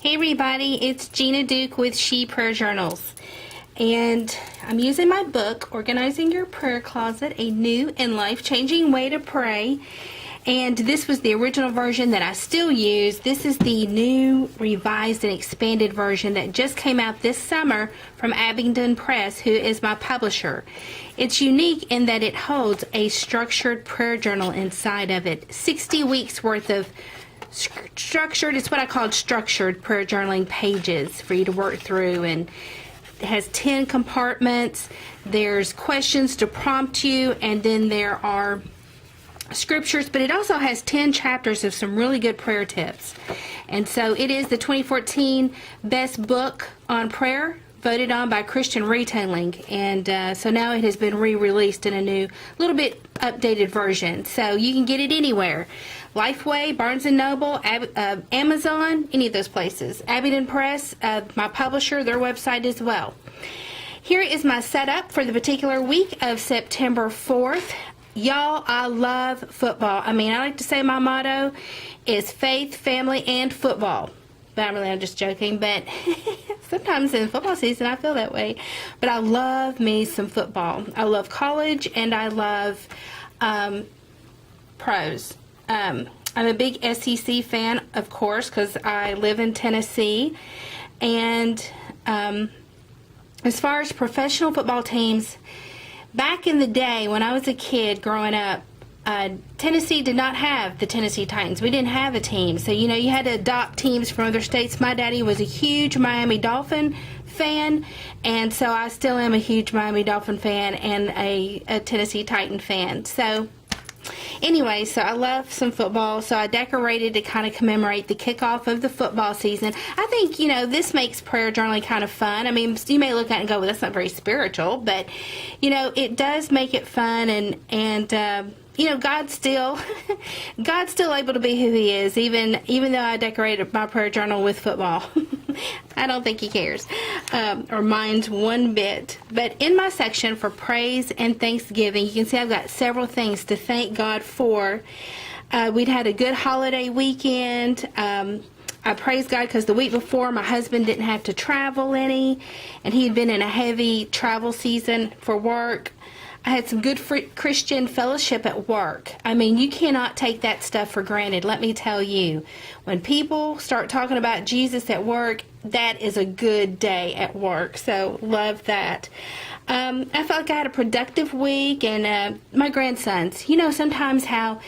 Hey everybody, it's Gina Duke with She Prayer Journals. And I'm using my book, Organizing Your Prayer Closet, A New and Life-Changing Way to Pray. And this was the original version that I still use. This is the new, revised, and expanded version that just came out this summer from Abingdon Press, who is my publisher. It's unique in that it holds a structured prayer journal inside of it. 60 weeks worth of structured, it's what I call structured prayer journaling pages for you to work through, and it has 10 compartments. There's questions to prompt you, and then there are scriptures, but it also has 10 chapters of some really good prayer tips. And so it is the 2014 best book on prayer, voted on by Christian Retailing, and so now it has been re-released in a new, little bit updated version. So you can get it anywhere. Lifeway, Barnes & Noble, Amazon, any of those places. Abingdon Press, my publisher, their website as well. Here is my setup for the particular week of September 4th. Y'all, I love football. I mean, I like to say my motto is faith, family, and football. But I'm just joking, but sometimes in football season I feel that way. But I love me some football. I love college, and I love pros. I'm a big SEC fan, of course, because I live in Tennessee. And as far as professional football teams, back in the day when I was a kid growing up, Tennessee did not have the Tennessee Titans. We didn't have a team. So, you had to adopt teams from other states. My daddy was a huge Miami Dolphin fan, and so I still am a huge Miami Dolphin fan and a Tennessee Titan fan. So, anyway, so I love some football, so I decorated to kind of commemorate the kickoff of the football season. I think, this makes prayer journaling kind of fun. I mean, you may look at it and go, well, that's not very spiritual, but, it does make it fun, and God's still able to be who He is, even though I decorated my prayer journal with football. I don't think He cares or minds one bit. But in my section for praise and thanksgiving, you can see I've got several things to thank God for. We'd had a good holiday weekend. I praise God because the week before my husband didn't have to travel any, and he had been in a heavy travel season for work. I had some good Christian fellowship at work. I mean, you cannot take that stuff for granted, let me tell you. When people start talking about Jesus at work, that is a good day at work. So, love that. I felt like I had a productive week, and my grandsons, sometimes how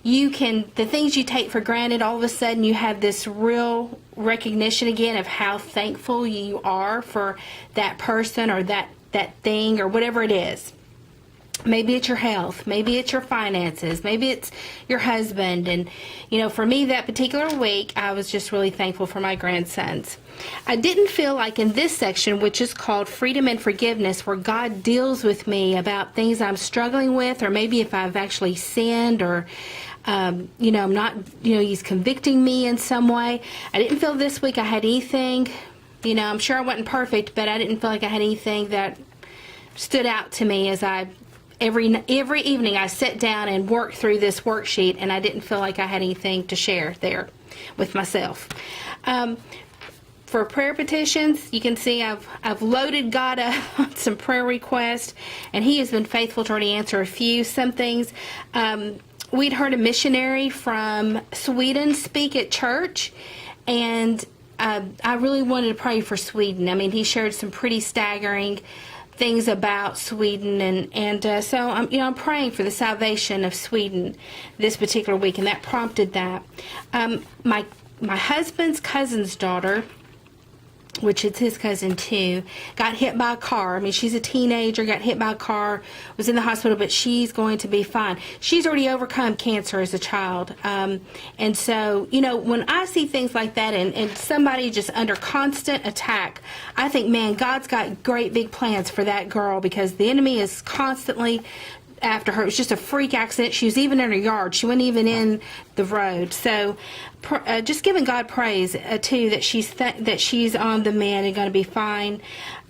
the things you take for granted, all of a sudden you have this real recognition again of how thankful you are for that person or that thing or whatever it is. Maybe it's your health, maybe it's your finances, maybe it's your husband. And, for me that particular week, I was just really thankful for my grandsons. I didn't feel like in this section, which is called Freedom and Forgiveness, where God deals with me about things I'm struggling with, or maybe if I've actually sinned, or, I'm not, He's convicting me in some way. I didn't feel this week I had anything, I'm sure I wasn't perfect, but I didn't feel like I had anything that stood out to me as every evening I sit down and work through this worksheet, and I didn't feel like I had anything to share there with myself. For prayer petitions, you can see I've loaded God up on some prayer requests, and He has been faithful to already answer a few. Some things, we'd heard a missionary from Sweden speak at church, and I really wanted to pray for Sweden. I mean, he shared some pretty staggering things about Sweden, and so I'm praying for the salvation of Sweden this particular week, and that prompted that. My husband's cousin's daughter, which is his cousin too, got hit by a car. I mean, she's a teenager, got hit by a car, was in the hospital, but she's going to be fine. She's already overcome cancer as a child. And so, when I see things like that and somebody just under constant attack, I think, man, God's got great big plans for that girl, because the enemy is constantly after her. It was just a freak accident. She was even in her yard. She wasn't even in the road. So just giving God praise, too, that she's on the mend and going to be fine.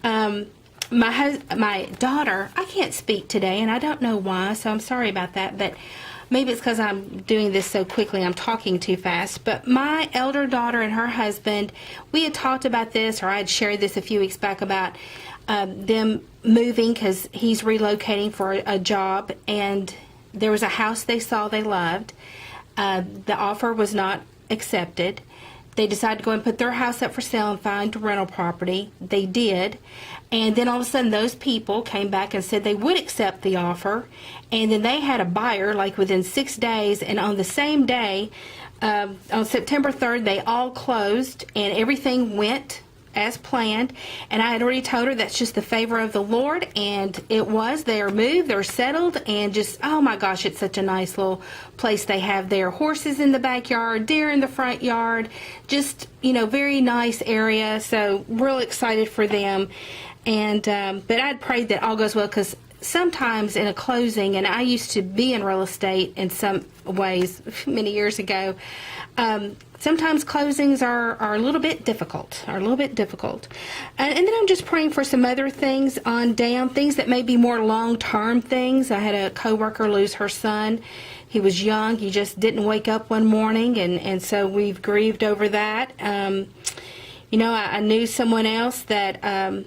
My daughter, I can't speak today, and I don't know why, so I'm sorry about that, but maybe it's because I'm doing this so quickly, I'm talking too fast, but my elder daughter and her husband, we had talked about this, or I had shared this a few weeks back about them moving because he's relocating for a job, and there was a house they saw they loved. The offer was not accepted. They decided to go and put their house up for sale and find rental property. They did. And then all of a sudden those people came back and said they would accept the offer. And then they had a buyer like within 6 days. And on the same day, on September 3rd, they all closed and everything went as planned. And I had already told her that's just the favor of the Lord, and it was. They are moved, they're settled, and just, oh my gosh, it's such a nice little place they have there. Horses in the backyard, deer in the front yard, just, very nice area. So real excited for them. And but I'd prayed that all goes well, because sometimes in a closing, and I used to be in real estate in some ways many years ago, sometimes closings are a little bit difficult, And then I'm just praying for some other things on down, things that may be more long-term things. I had a coworker lose her son. He was young. He just didn't wake up one morning, and so we've grieved over that. I knew someone else that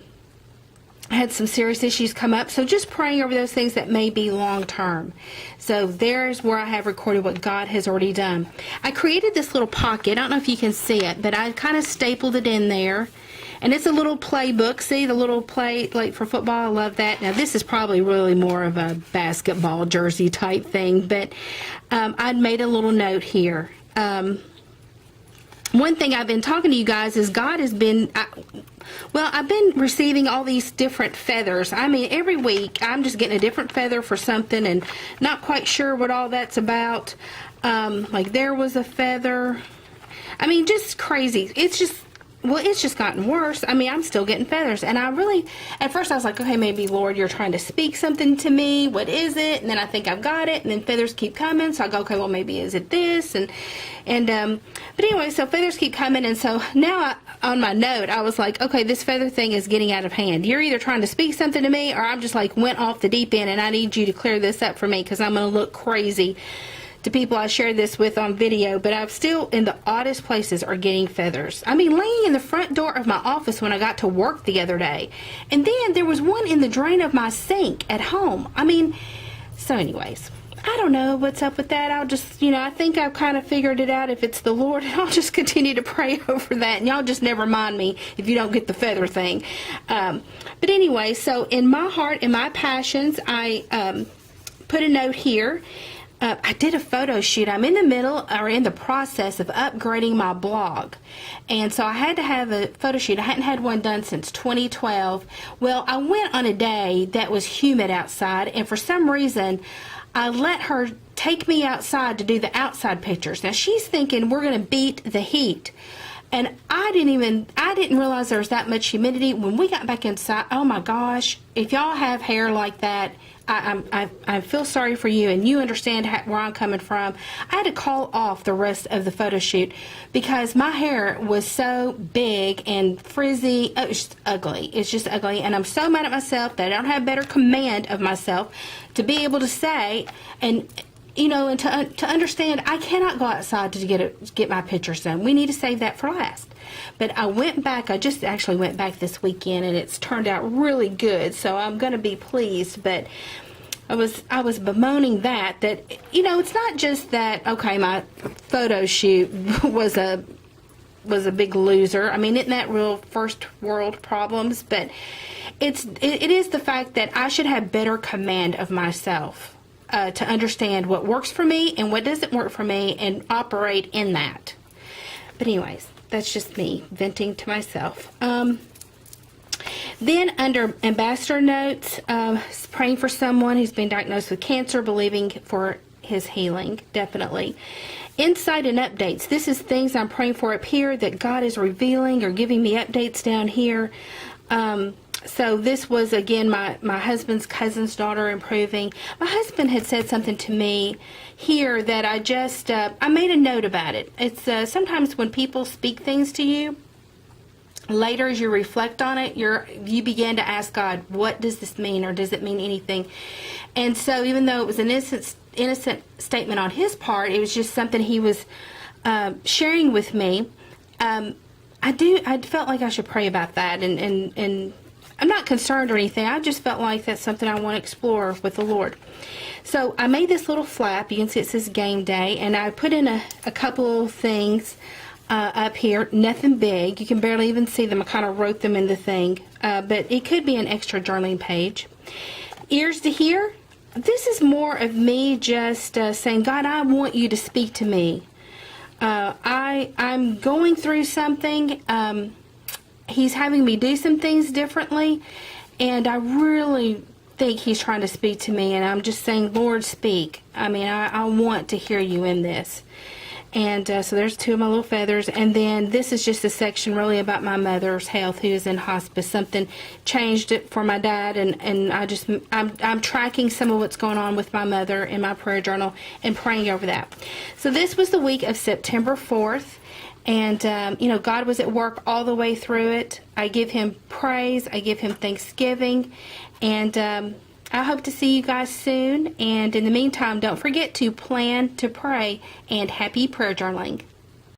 had some serious issues come up. So just praying over those things that may be long term. So there's where I have recorded what God has already done. I created this little pocket. I don't know if you can see it, but I kind of stapled it in there. And it's a little playbook. See the little play like for football? I love that. Now this is probably really more of a basketball jersey type thing, but I'd made a little note here. One thing I've been talking to you guys is God has been, I've been receiving all these different feathers. I mean, every week I'm just getting a different feather for something and not quite sure what all that's about. Like there was a feather. I mean, just crazy. It's just gotten worse. I mean, I'm still getting feathers. And at first I was like, okay, maybe Lord, you're trying to speak something to me. What is it? And then I think I've got it. And then feathers keep coming. So I go, okay, well, maybe is it this? But anyway, so feathers keep coming. And so now on my note, I was like, okay, this feather thing is getting out of hand. You're either trying to speak something to me, or I'm just like went off the deep end and I need you to clear this up for me, because I'm going to look crazy to people I shared this with on video. But I'm still in the oddest places are getting feathers. I mean, laying in the front door of my office when I got to work the other day. And then there was one in the drain of my sink at home. I mean, so anyways, I don't know what's up with that. I'll just, I think I've kind of figured it out if it's the Lord, and I'll just continue to pray over that. And y'all just never mind me if you don't get the feather thing. But anyway, so in my heart and my passions, I put a note here. I did a photo shoot. I'm in the process of upgrading my blog. And so I had to have a photo shoot. I hadn't had one done since 2012. Well, I went on a day that was humid outside, and for some reason, I let her take me outside to do the outside pictures. Now she's thinking we're going to beat the heat. And I didn't realize there was that much humidity. When we got back inside, oh my gosh, if y'all have hair like that, I feel sorry for you, and you understand where I'm coming from. I had to call off the rest of the photo shoot because my hair was so big and frizzy. It was just ugly. It's just ugly, and I'm so mad at myself that I don't have better command of myself to be able to say and to understand I cannot go outside to get my pictures done. We need to save that for last. But I just actually went back this weekend, and it's turned out really good, so I'm going to be pleased. But I was bemoaning that it's not just that, okay, my photo shoot was a big loser. I mean, isn't that real first world problems? But it is the fact that I should have better command of myself. To understand what works for me and what doesn't work for me and operate in that. But anyways, that's just me venting to myself. Then under ambassador notes, praying for someone who's been diagnosed with cancer, believing for his healing, definitely. Insight and updates. This is things I'm praying for up here that God is revealing or giving me updates down here. So this was, again, my husband's cousin's daughter improving. My husband had said something to me here that I made a note about it. It's sometimes when people speak things to you, later as you reflect on it, you begin to ask God, what does this mean, or does it mean anything? And so even though it was an innocent statement on his part. It was just something he was sharing with me. I felt like I should pray about that, and I'm not concerned or anything. I just felt like that's something I want to explore with the Lord. So I made this little flap. You can see it says game day, and I put in a couple of things up here. Nothing big. You can barely even see them. I kind of wrote them in the thing, but it could be an extra journaling page. Ears to hear. This is more of me just saying, God, I want you to speak to me. I'm going through something. He's having me do some things differently, and I really think he's trying to speak to me, and I'm just saying, Lord, speak. I mean, I want to hear you in this. And so there's two of my little feathers, and then this is just a section really about my mother's health, who is in hospice. Something changed it for my dad, and I'm tracking some of what's going on with my mother in my prayer journal and praying over that. So this was the week of September 4th. And, God was at work all the way through it. I give him praise. I give him thanksgiving. And I hope to see you guys soon. And in the meantime, don't forget to plan to pray, and happy prayer journaling.